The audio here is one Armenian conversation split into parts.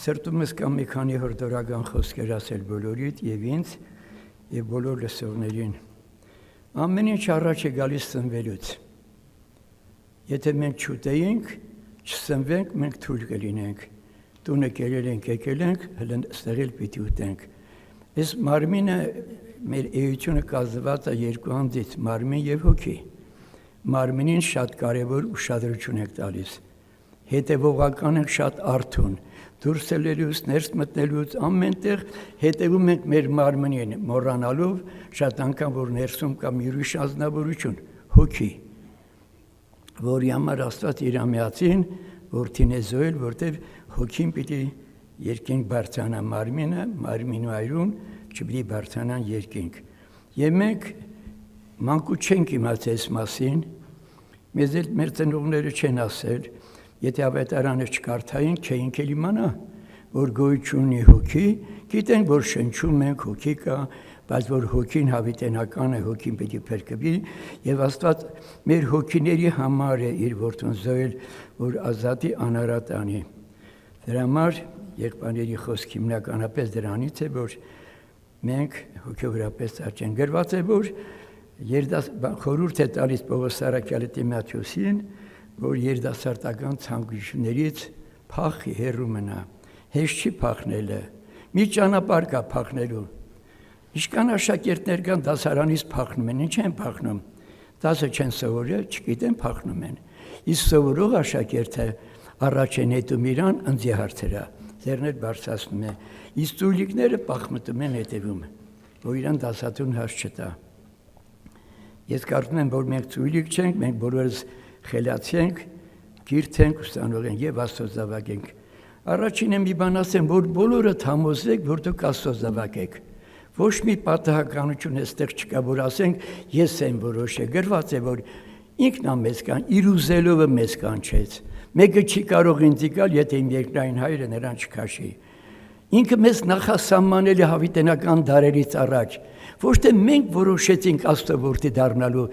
Սրտում ես կամ մի քանի հորդորական խոսքեր ասել բոլորիդ եւ ինձ եւ բոլոր լսողներին։ Ամեն ինչ առաջ է գալիս սնվելուց։ Եթե մենք չուտեինք, չսնվենք, մենք թույլ կլինենք։ Տունը կերել ենք, եկել ենք, հենց ստեղել պիտի ուտենք։ Այս մարմինը մեր էությունը կազմված է երկու անձից՝ մարմին եւ հոգի։ Մարմինին շատ կարեւոր ուշադրություն եք տալիս։ Հետևողական ենք շատ արթուն։ Դուրս ելելուց, ներս մտնելուց ամենտեղ հետևում ենք մեր մարմնին, մոռանալով շատ անգամ որ ներսում կա մի ուրիշ անձնավորություն, հոգի, որի համար Աստված իր ամյացին որդին է զոհել, որտեղ հոգին պիտի երկինք բարձրանա, մարմինու այրուն չպիտի բարձրանան երկինք։ Եվ մենք մանկուց չենք իմացել այս մասին, մեզ էլ մեր ծնողները չեն ասել, եթե ավետարանը չկարդային, չէինք էլ իմանա, որ գոյություն ունի հոգի, գիտենք, որ շնչում ենք, հոգի կա, բայց որ հոգին հավիտենական է, հոգին պիտի փրկվի, եւ Աստված մեր հոգիների համար է իր որդուն զոհել, որ ազատի անարատ անի։ Դրա համար եղբայրների խոսքը հիմնականապես դրանից է, որ մենք հոգեորապես աճեն։ Գրված է, որ խորհուրդ է տալիս Պողոս Սարաքյալը Տիմոթեոսին, որ երիտասարդական ցանկություններից փախի հեռու մնա։ Հեշտ չի փախնելը։ Մի ճանապարհ կա փախնելու։ Ինչքան աշակերտներ կան դասարանից փախնում են, ինչ են փախնում։ Դասը չեն սովորել, չգիտեն, փախնում են։ Իսկ սովորող աշակերտը առաջ են հետում իրան ընձի հարցերա, ձեռներ բարձրացնում է։ Իսկ ծուլիկները պախմտում են հետևում, որ իրան դասատուն հարց չտա։ Ես կարծում եմ, որ մենք ծուլիկ չենք, մենք բոլորս խելացի ենք, գիրտ ենք, ուսանող ենք եւ Աստծո զավակ ենք։ Առաջինը մի բան ասեմ, որ բոլորդ համոզեք, որ դուք Աստծո զավակ եք։ Ոչ մի պատահականություն այստեղ չկա, որ ասենք ես եմ որոշել, գրված է, որ ինքն է մեզ կան, իր ուզելով մեզ կանչեց։ Մեկը չի կարող ինձ գալ, եթե իմ երկրային հայրը նրան չքաշի։ Ինքը մեզ նախասահմանել է հավիտենական դարերից առաջ։ Ոչ թե մենք որոշեցինք Աստծո որդի դառնալու,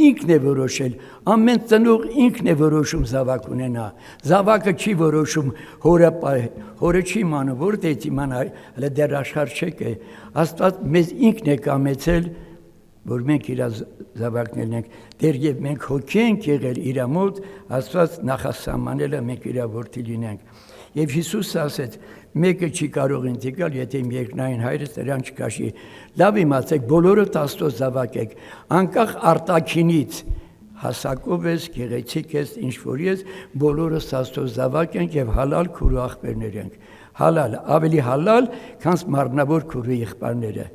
ինքն է որոշել, ամեն ծնող ինքն է որոշում զավակ ունենա, զավակը չի որոշում հորը չի իմանում, որտեղից իմանա, հələ դեռ աշխարհ չեք է, Աստված մեզ ինքն է կամեցել, որ մենք իր զավակներն ենք, դեռ եւ մենք հոգի ենք եղել իր մոտ, Աստված նախասահմանել է մենք իր որդի լինենք։ Եվ Հիսուսը ասեց. մեկը չի կարող ինձ գալ, եթե իմ երկնային հայրս նրան չքաշի։ Լավ իմացեք, բոլորդ Աստծո զավակ եք, անկախ արտաքինից, հասակով ես, գեղեցիկ ես, ինչ որ ես, բոլորս Աստծո զավակ ենք եւ հալալ քուրու աղբերներ ենք։ Հալալ, ավելի հալալ, քան մարմնավոր քուրու եղբայրները,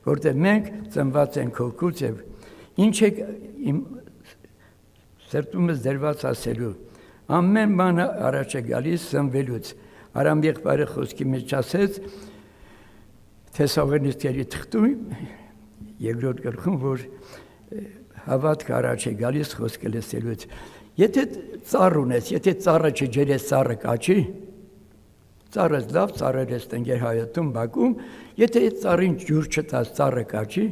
որտեղ մենք ծնված ենք հոգուց եւ ինչ է իմ սրտումս դրված ասելու։ Ամեն բանը առաջ է գալիս սնվելուց։ Արամ եղբայրը խոսքի մեջ ասեց Թեսաղոնիկեցի թղթում երկրորդ գլխում, որ հավատք առաջ է գալիս խոսքը լսելուց։ Եթե ծառ ունես, եթե ծառը չջերես, ծառը կաչի, ծառը լավ, ծառը ես տնկեր հայտում, բակում, եթե այդ ծառին ջուր չտաս, ծառը կաչի,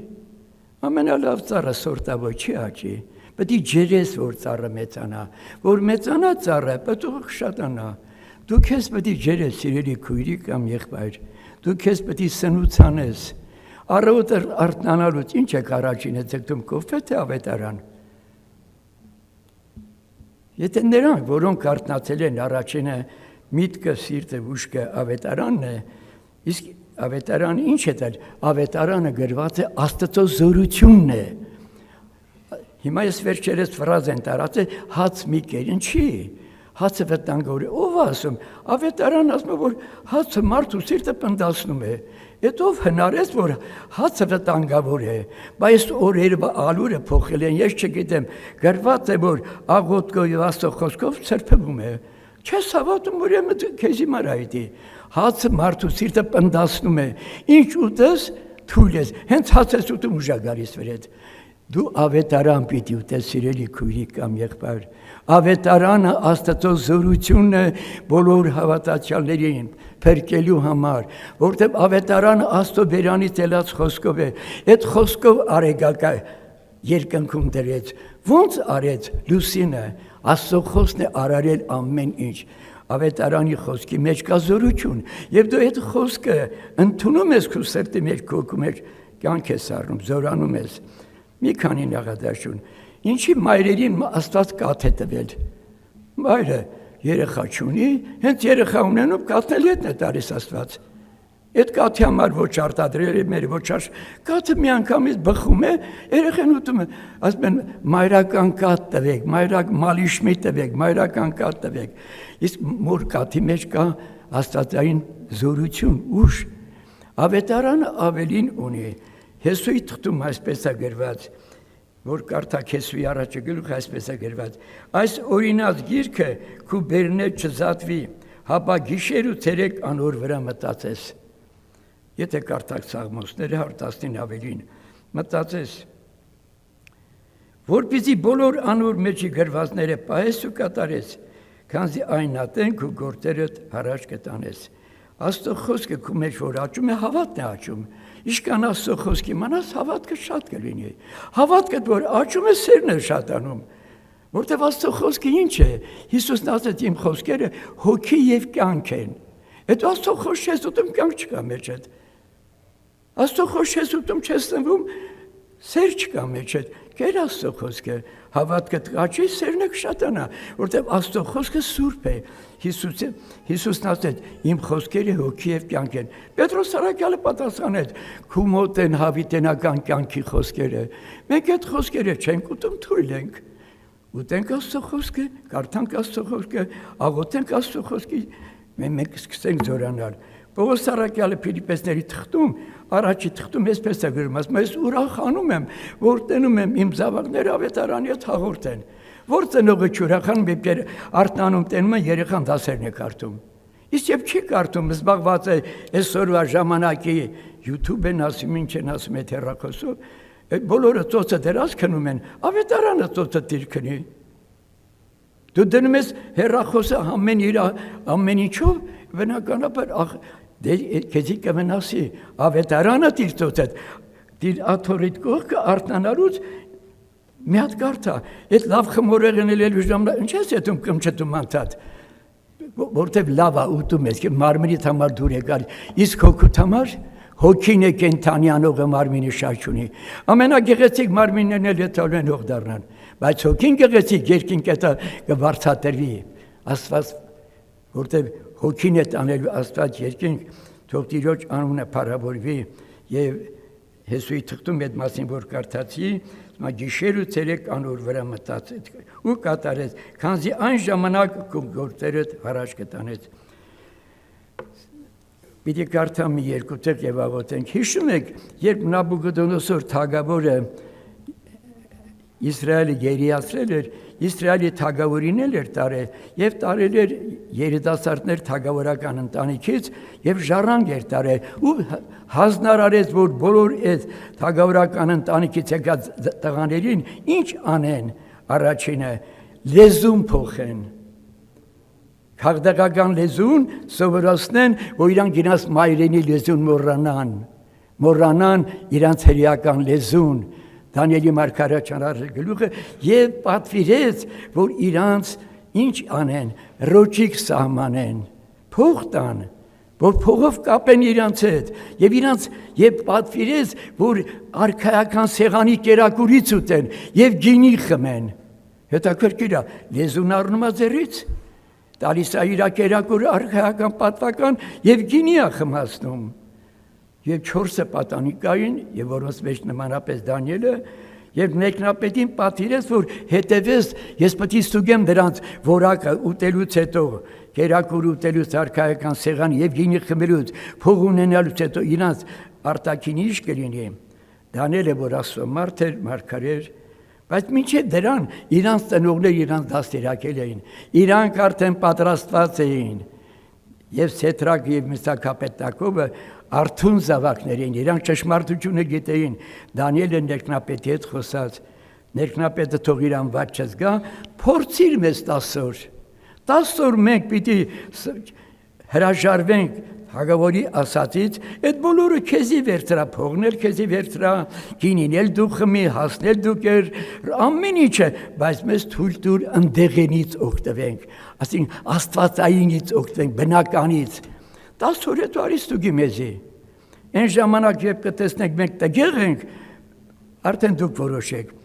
ամենալավ ծառը սորտավոյ չի աճի։ Պետք է ջերես, որ ծառը մեծանա, որ մեծանա ծառը, պետք է շատանա։ Դու քեզ պետք է ջերես, սիրելի քույրիկ կամ եղբայր, դու քեզ պետք է սնուցանես։ Առավոտը արթնանալուց ինչ եք առաջինը ձգտում, կոֆե թե ավետարան։ Եթե նրանք, որոնք արթնացել են, առաջինը միտքը, սիրտը, ուշքը ավետարանն է, իսկ ավետարանը ինչ է տալ, ավետարանը գրված է Աստծո զորությունն է։ Հիմա ես վերջերս ֆրազ են տարածել, հաց մի կեր, ինչի։ Հացը վտանգավոր է, ով ասում, ավետարան ասում է, որ հացը մարդու սիրտը պնդացնում է, այդ ով հնարեց, որ հացը վտանգավոր է, բայց օրերը ալուրը փոխել են, ես չգիտեմ, գրված է, որ աղոթքով եւ Աստծո խոսքով սրբվում է, չես հավատում, որ քեզ հիմար այդի, հացը մարդու սիրտը պնդացնում է, ինչ ուտես, թույլ ես, հենց հաց ես ուտում ուժա գալիս վրեդ, դու ավետարան պիտի ուտես, սիրելի քույրիկ կամ եղբայր, ավետարանը Աստծո զորությունն է բոլոր հավատացյալներին փրկելու համար, որտեղ ավետարանը Աստծո բերանից ելած խոսքով է, այդ խոսքով արեգակը երկնքում դրեց, ոնց արեց Լուսինը, Աստծո խոսքն է արարել ամեն ինչ, Ավետարանի խոսքի մեջ կա զորություն, եւ դու այդ խոսքը ընդունում ես քո սրտի մեջ, քո մեջ կյանք ես առնում, զորանում ես։ Մի քանի նախադասություն։ Ինչի մայրերին Աստված կաթ է տվել։ Մայրը երեխա չունի, հենց երեխա ունենով կաթն էլ է տալիս Աստված։ Այդ կաթի համար ոչ արտադրել է մեր ոչ կաթը միանգամից բխում է, երեխան ուտում է, ասում են մայրական կաթ տվեք, մալիշմի տվեք, մայրական կաթ տվեք։ Իսկ մոր կաթի մեջ կա աստվածային զորություն, ուժ։ Ավետարանը ավելին ունի։ Հեսուի թղթում այսպես է գրված, որ կարդակ Հեսուի առաջի գլուխը այսպես է գրված. այս օրինած գիրքը քու բերնետ չզատվի, հապա գիշեր ու ցերեկ անոր վրա մտածես։ Եթե կարդակ Սաղմոսները 110-ին ավելին, մտածես, որպեսզի բոլոր անոր մեջի գրվածները պահես ու կատարես, քանզի այն ատենք ու գործերդ առաջ կտանես։ Աստծո խոսքը քո մեջ որ աճում է, հավատն է աճում։ Իշքան Աստծո խոսքի մանաս հավատքը շատ կլինի։ Հավատքը որ աճում է, սերն է շատանում։ Որտեվ Աստծո խոսքը ինչ է։ Հիսուսն ասաց իմ խոսքերը հոգի եւ կյանք են։ Այդ Աստծո խոսքը ես ուտում կյանք չկա մեջդ։ Աստծո խոսքը ես ուտում չես ծնվում, սեր չկա մեջդ։ Կեր Աստծո խոսքը, հավատքը աճի, սերն է կշատանա, որտեվ Աստծո խոսքը սուրբ է։ Հիսուսն ասաց իմ խոսքերը հոգի եւ կյանք են։ Պետրոս առաքյալը պատասխանեց. քու մոտ են հավիտենական կյանքի խոսքերը։ Մենք այդ խոսքերը չենք ուտում, թույլ ենք։ Ուտենք Աստծո խոսքը, կարդանք Աստծո խոսքը, աղոթենք Աստծո խոսքի, մենք սկսենք զորանալ։ Պողոս առաքյալը Փիլիպպեսների թղթում, առաջի թղթում այսպես է գրում, ասում ես ուրախանում եմ, որ տենում եմ իմ զավակները ավետարանի հետ հաղորդեն։ Որ ծնողը չուրախանում, երբ արտանում տենում են, երեխան դասերն է կարդում։ Իսկ երբ չի կարդում, զբաղված է այսօրվա ժամանակի YouTube-ն ասում, ինչ են ասում այդ հեռախոսով, բոլորը ծոցը դրած քնում են, ավետարանը ծոցը դիր քնի։ Դու դնում ես հեռախոսը ամեն ինչով, բնականաբար քեզի կմնասի ավետարանը դիր ծոցը, դիր աթորիտ կողքը արթնանալուց մի հատ կարդա, այդ լավ խմորեղն ելելու ժամանակ, ինչ ես ետում կմչտում անցած, որտև լավ է ուտում ես, մարմնիդ համար դուր է գալ, իսկ հոգուտ համար հոգին է կենթանի անողը մարմինի շարք ունի։ Ամենագեղեցիկ մարմիններն էլ ետալու են հող դառնան, բայց հոգին գեղեցիկ երկինք է կվարձատրվի, Աստված, որտև հոգին է տանելու Աստված երկինք, թող Տիրոջ անունը փառավորվի եւ Հեսուի թղթում այդ մասին որ կարդացի, գիշեր ու ցերեկ անոր վրա մտածեց ու կատարեց, քանզի այն ժամանակ գործերդ առաջ կտանեց։ Պիտի կարդամ մի երկու տեղ եւ աղոթենք։ Հիշում եք, երբ Նաբուկոդոնոսոր թագավորը Իսրայելը գերիացրել էր, Իսրայելի թագավորին էր տարել եւ տարել էր երիտասարդներ թագավորական ընտանիքից եւ ժառանգ էր տարել ու հանձնարարեց որ բոլոր այդ թագավորական ընտանիքից եկած տղաներին ինչ անեն, առաջինը լեզուն փոխեն, քաղաքական լեզուն սովորացնեն, որ իրանք իրաց մայրենի լեզուն մոռանան իրանց հրեական լեզուն։ Դանիելի մարգարեչարարը գլուխը եւ պատվիրեց, որ իրանց ինչ անեն, ռոճիկ սահմանեն, փող տան, որ փողով կապեն իրանց հետ եւ իրանց եւ պատվիրեց, որ արքայական սեղանի կերակուրից ուտեն եւ գինի խմեն։ Հետաքրքիր է, լեզուն առնում է ձեռից, տալիս է իր կերակուրը արքայական պատվական եւ գինի է խմացնում։ Եվ 4 պատանիկային, եւ որոնց մեջ նմանապես Դանիելը, եւ մեկնապետին պատվիրեց, որ հետևես, ես պետք է ստուգեմ դրանց որակը ուտելուց հետո, կերակուր ուտելուց արքայական սեղան եւ գինի խմելուց, փող ունենալուց հետո իրանց արտաքինի ինչ կլինի։ Դանիելը որ Աստծո մարդ էր, մարգարեր, բայց մինչև դրան իրանց ծնողները իրանց դաստիարակել էին, իրանք արդեն պատրաստված էին։ Եվ Սեդրակ եւ Միսակ Ապեդնագոյը արթուն զավակներ էին, իրանք ճշմարտությունը գիտեին։ Դանիելը ներքնապետի հետ խոսած, ներքնապետը թող իրան ված չզգա, փորձիր մեզ 10 օր։ 10 օր մենք պիտի հրաժարվենք հագավորի ասացից, այդ բոլորը քեզի վերցրա, փողնել քեզի վերցրա, գինինել դու խմի, հասնել դու կեր, ամեն ինչը, բայց մեզ թույլ տուր ընդեղենից օգտվենք, ասենք աստվածայինից օգտվենք, բնականից, 10 օր հետո արի ստուգի մեզի, այն ժամանակ երբ կտեսնենք մենք տգեղ ենք, արդեն դուք որոշեք,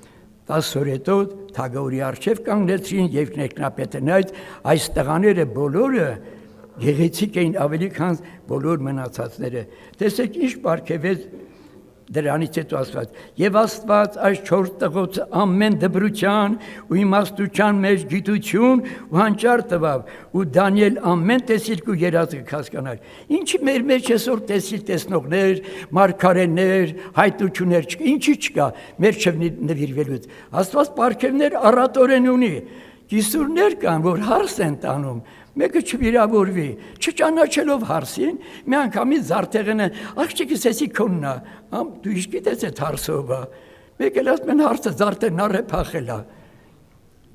10 օր հետո թագավորի առջև կանգնեցրին եւ ներքնապետը նայեց, այս տղաները բոլորը գեղեցիկ էին ավելի քան բոլոր մնացածները, տեսեք ինչ պարգևեց դրանից հետո ասված, եւ Աստված այս 4 տղոց ամեն դբրության ու իմաստության մեջ գիտություն ու հանճար տվավ ու Դանիել ամեն տեսիլք ու երազը հասկանար, ինչի մեր մեջ այսօր տեսիլ տեսնողներ, մարգարեներ, հայտություններ չկա, ինչի չկա, մեր չնվիրվելուց, Աստված պարգևներ առատորեն ունի, կիսուրներ կան, որ հարս են տանում, մեկը չվիրավորվի, չճանաչելով հարսին, մի անգամից զարթեղենը, աղջիկս էսի քոննա, դու ինչ գիտես այդ հարսովա, մեկ էլ ասում են հարսը զարթերն առ է փախելա,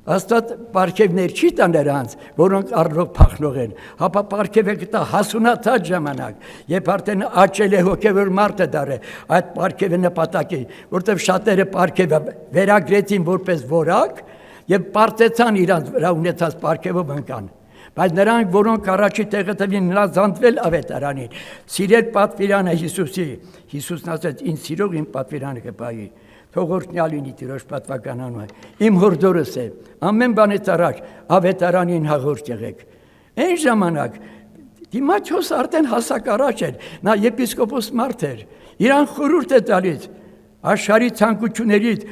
Աստված պարգևներ չի տա նրանց, որոնք առնող փախնող են, հապա պարգև է կտա հասունացած ժամանակ, երբ արդեն աճել է հոգևոր մարդը դարը, այդ պարգևը նպատակի, որտեղ շատերը պարգևը վերագրեցին որպես որակ եւ պարտեցան իրանց վրա ունեցած պարգևով ընկան, բայց նրանք, որոնք առաջի տեղը տվին նազանդվել ավետարանին, սիրել պատվիրանը Հիսուսի, Հիսուսն ասաց, ինձ սիրող իմ պատվիրանը կպայի, թող օրհնյալ լինի Տիրոջ պատվական անունը, իմ հորդորս է, ամեն բանից առաջ ավետարանին հաղորդ եղեք, այն ժամանակ, դիմաչոս արդեն հասակ առաջ էր, նա եպիսկոպոս մարդ էր, իրան խորհուրդ է տալիս, աշխարհի ցանկություններից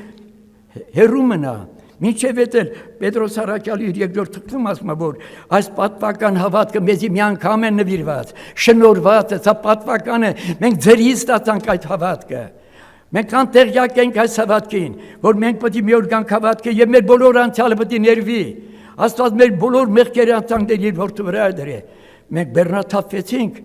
հեռու մնա, մինչև էլ Պետրոս Արաքյալի իր երկրորդ թղթում ասում է, որ այս պատվական հավատքը մեզի մի անգամ է նվիրված, շնորհված է, սա պատվական է, մենք ձերից ստացանք այդ հավատքը, մենք անտեղյակ ենք այս հավատքին, որ մենք պետք է մի օր գանք հավատքը եւ մեր բոլոր անցյալը պետք է ներվի, Աստված մեր բոլոր մեղքերը անցանքների իր որդու վրա է դրել, մենք բեռնաթափվեցինք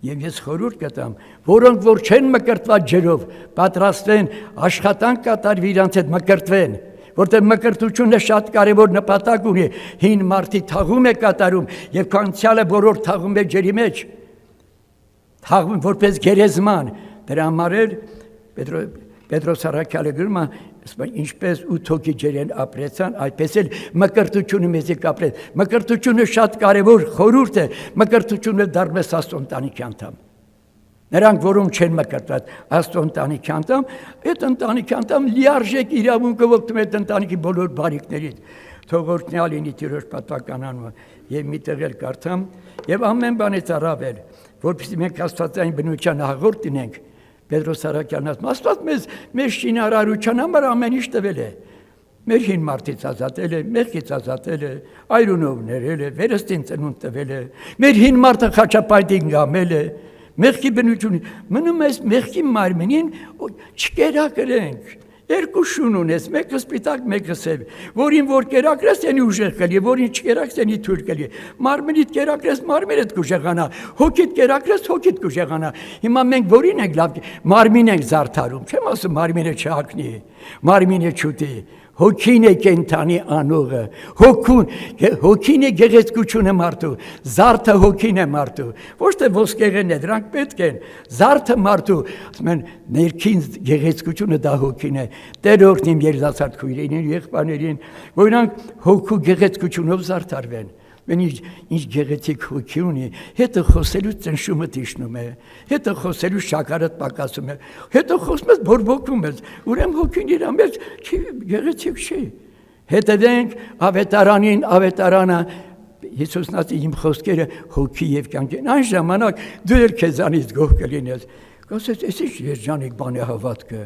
եւ ես խորհուրդ կտամ, որոնք որ չեն մկրտված ջրով, պատրաստվեն աշխատանք կատարվի իրանց հետ մկրտվեն, որտեղ մկրտությունը շատ կարևոր նպատակ ունի, հին մարդի թաղում է կատարում եւ կանցյալը բոլոր թաղում է ջրի մեջ, թաղում որպես գերեզման, դրա համար էր Պետրոս Արաքյալը գրում է, ինչպես 8 հոգի ջրեն ապրեցան, այդպես էլ մկրտությունը մեզի կապրեց, մկրտությունը շատ կարևոր խորհուրդ է, մկրտությունը դառնում է Աստծո ընտանիքի անդամ, նրանք, որոնք չեն մկրտված, Աստծո ընտանիքի անդամ, այդ ընտանիքի անդամ լիարժեք իրավունքը օգտվում է այդ ընտանիքի բոլոր բարիքներից, թող օրհնյալ լինի Տիրոջ պատվական անունը, եւ միտեղ էլ կարդամ, եւ ամեն բանից առավել, որպեսզի մենք Աստվածային բնության հաղորդ լինենք, Պետրոս Արաքյալն ասում, Աստված մեզ շինարարության համար ամեն ինչ տվել է, մեր հին մարդից ազատել է, մեղքից ազատել է, այրունով ներել է, վերստին ծնունդ տվել է, մեր հին մարդը խաչապայտին գամել է, մեղքի բնությունը, մնում ես մեղքի մարմնին չկերակրենք, երկու շուն ունես, մեկը սպիտակ, մեկը սև, որին որ կերակրես, ենի ուժեղ կլի, որին չկերակրես, ենի թույլ կլի, մարմնիդ կերակրես, մարմինդ կուժեղանա, հոգիդ կերակրես, հոգիդ կուժեղանա, հիմա մենք որին ենք լավ, մարմին ենք զարդարում, չեմ ասում մարմինը չհակնի, մարմինը չուտի, հոգին է կենթանի անողը, հոգին է գեղեցկությունը մարդու, զարդը հոգին է մարդու, ոչ թե ոսկեղեն է, դրանք պետք են, զարդը մարդու, ասում են, ներքին գեղեցկությունը դա հոգին է, Տեր օրհնի երիտասարդ քույրերին, եղբայրներին, որ իրանք հոգու գեղեցկությունով զարդարվեն, ինչ գեղեցիկ հոգի ունի, հետը խոսելու ծնշումը տիշնում է, հետը խոսելու շաքարդ պակասում է, հետը խոսում ես բորբոքվում ես, ուրեմն հոգին իր մեջ գեղեցիկ չի, հետևենք ավետարանին, ավետարանը, Հիսուսն ասի իմ խոսքերը հոգի եւ կյանք են, այն ժամանակ դու էլ քեզանից գոհ կլինես, կասես էս ինչ երջանիկ բան է հավատքը,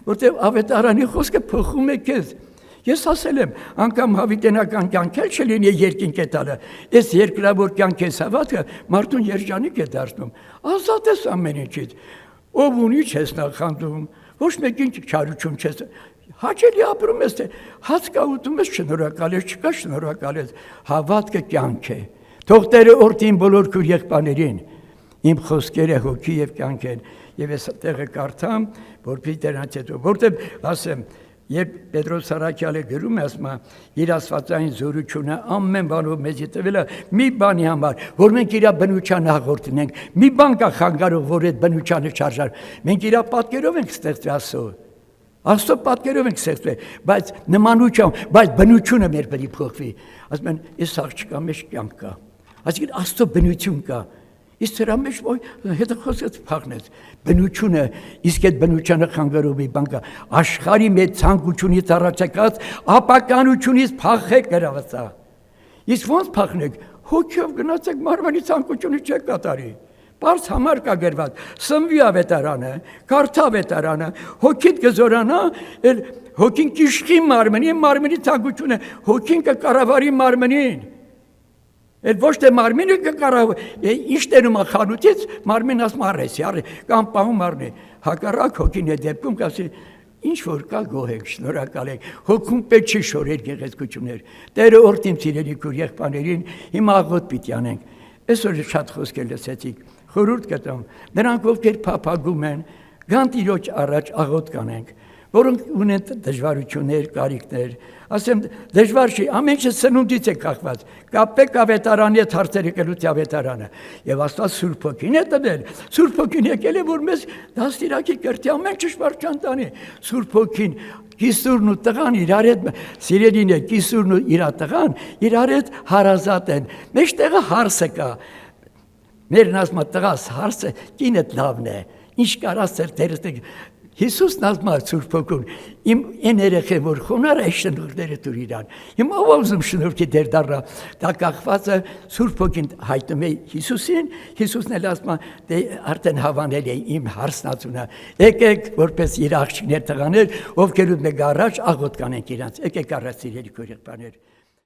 որտեղ ավետարանի խոսքը փոխում է քեզ, ես ասել եմ, անգամ հավիտենական կյանք էլ չլինի երկինք է տալը, այս երկրավոր կյանք ես հավատքը, մարդուն երջանիկ է դարձնում, ազատ ես ամեն ինչից, ով ունի չես նախանդում, ոչ մեկին չարություն չես, հաճելի ապրում ես, թե հաց կա ուտում ես, շնորհակալ ես, չկա շնորհակալ ես, հավատքը կյանք է, թող Տերը օրհնի բոլոր քույր եղբայրներին, իմ խոսքերը հոգի եւ կյանք են, եւ ես տեղը կարդամ, որպեսզի դրանից հետո, որտեղ ասեմ, Երբ Պետրոս Սարաքյալը գրում է, ասում է, իր աստվածային զորությունը ամեն բանով մեզի տվել է մի բանի համար, որ մենք իր բնության հաղորդենք, մի բան կա խանգարող, որ այդ բնությանը չարժար։ Մենք իր պատկերով ենք ստեղծվել Աստծո պատկերով ենք ստեղծվել, բայց նմանությամբ, բայց բնությունը մեր պետք է փոխվի։ Ասում են, այս աղջկա մեջ կյանք կա։ Այսինքն Աստծո բնություն կա։ Իսկ դրա մեջ հետը խոսեց փախնեց բնությունը, իսկ այդ բնությանը խանգարող մի բան կա։ Աշխարհի մեջ ցանկությունից առաջացած ապականությունից փախեք գրավացա։ Իսկ ո՞նց փախնեք։ Հոգով գնացեք մարմնի ցանկությունը չեք կատարի։ Պարզ համար կա գրված, սնվի ավետարանը, կարդա ավետարանը, հոգիդ կզորանա, հոգին կիշխի մարմնի ցանկությունը, հոգին կկառավարի մարմնին։ Ոչ թե մարմինը կկառավարի, ինչ տենում է խանութից, մարմին ասում արեսի, կամ պահում առնի, հակառակ հոգին է դեպքում կասի, ինչ որ կա գոհեք, շնորհակալ եք, հոգում պետք չի շորեր գեղեցկություններ։ Տերը օրհնի սիրելի քույր եղբայրներին, հիմա աղոտ պիտի անենք։ Այսօր շատ խոսքեր լսեցիք, խորհուրդ կտամ, նրանք ովքեր փափագում են, գանտ իրոջ առաջ աղոտ կանենք, որոնք ունեն դժվարություններ, կարիքներ, ասեմ դժվար չի, ամեն ինչ սնունդից է կախված, կապեք ավետարանի հետ հարցերը կլուծի ավետարանը, եւ Աստված Սուրբ Հոգին է տվել, Սուրբ Հոգին եկել է, որ մեզ դաստիարակի կրտի ամեն ճշմարտ չանտանի, Սուրբ Հոգին Կիսուրն ու տղան իրար հետ սիրելին է, Կիսուրն ու իր տղան իրար հետ հարազատ են, մեջտեղը հարսը կա, մերն ասում է տղաս հարսը կինդ լավն է, ինչ կարաս դերստեք, Հիսուսն ասում է Սուրբ Հոգուն, իմ այն երեխեն որ խոնար է շնորհները դուր իրան, հիմա ով ուզում շնորհքի դեր դառնա, դա կախված է Սուրբ Հոգին հայտնում է Հիսուսին, Հիսուսն էլ ասում է դե արդեն հավանել է իմ հարսնացունը, եկեք որպես իր աղջիկներ տղաներ, ովքեր ուզում եք առաջ աղոտ կանենք իրանց, եկեք առաջ սիրելի քույր եղբայրներ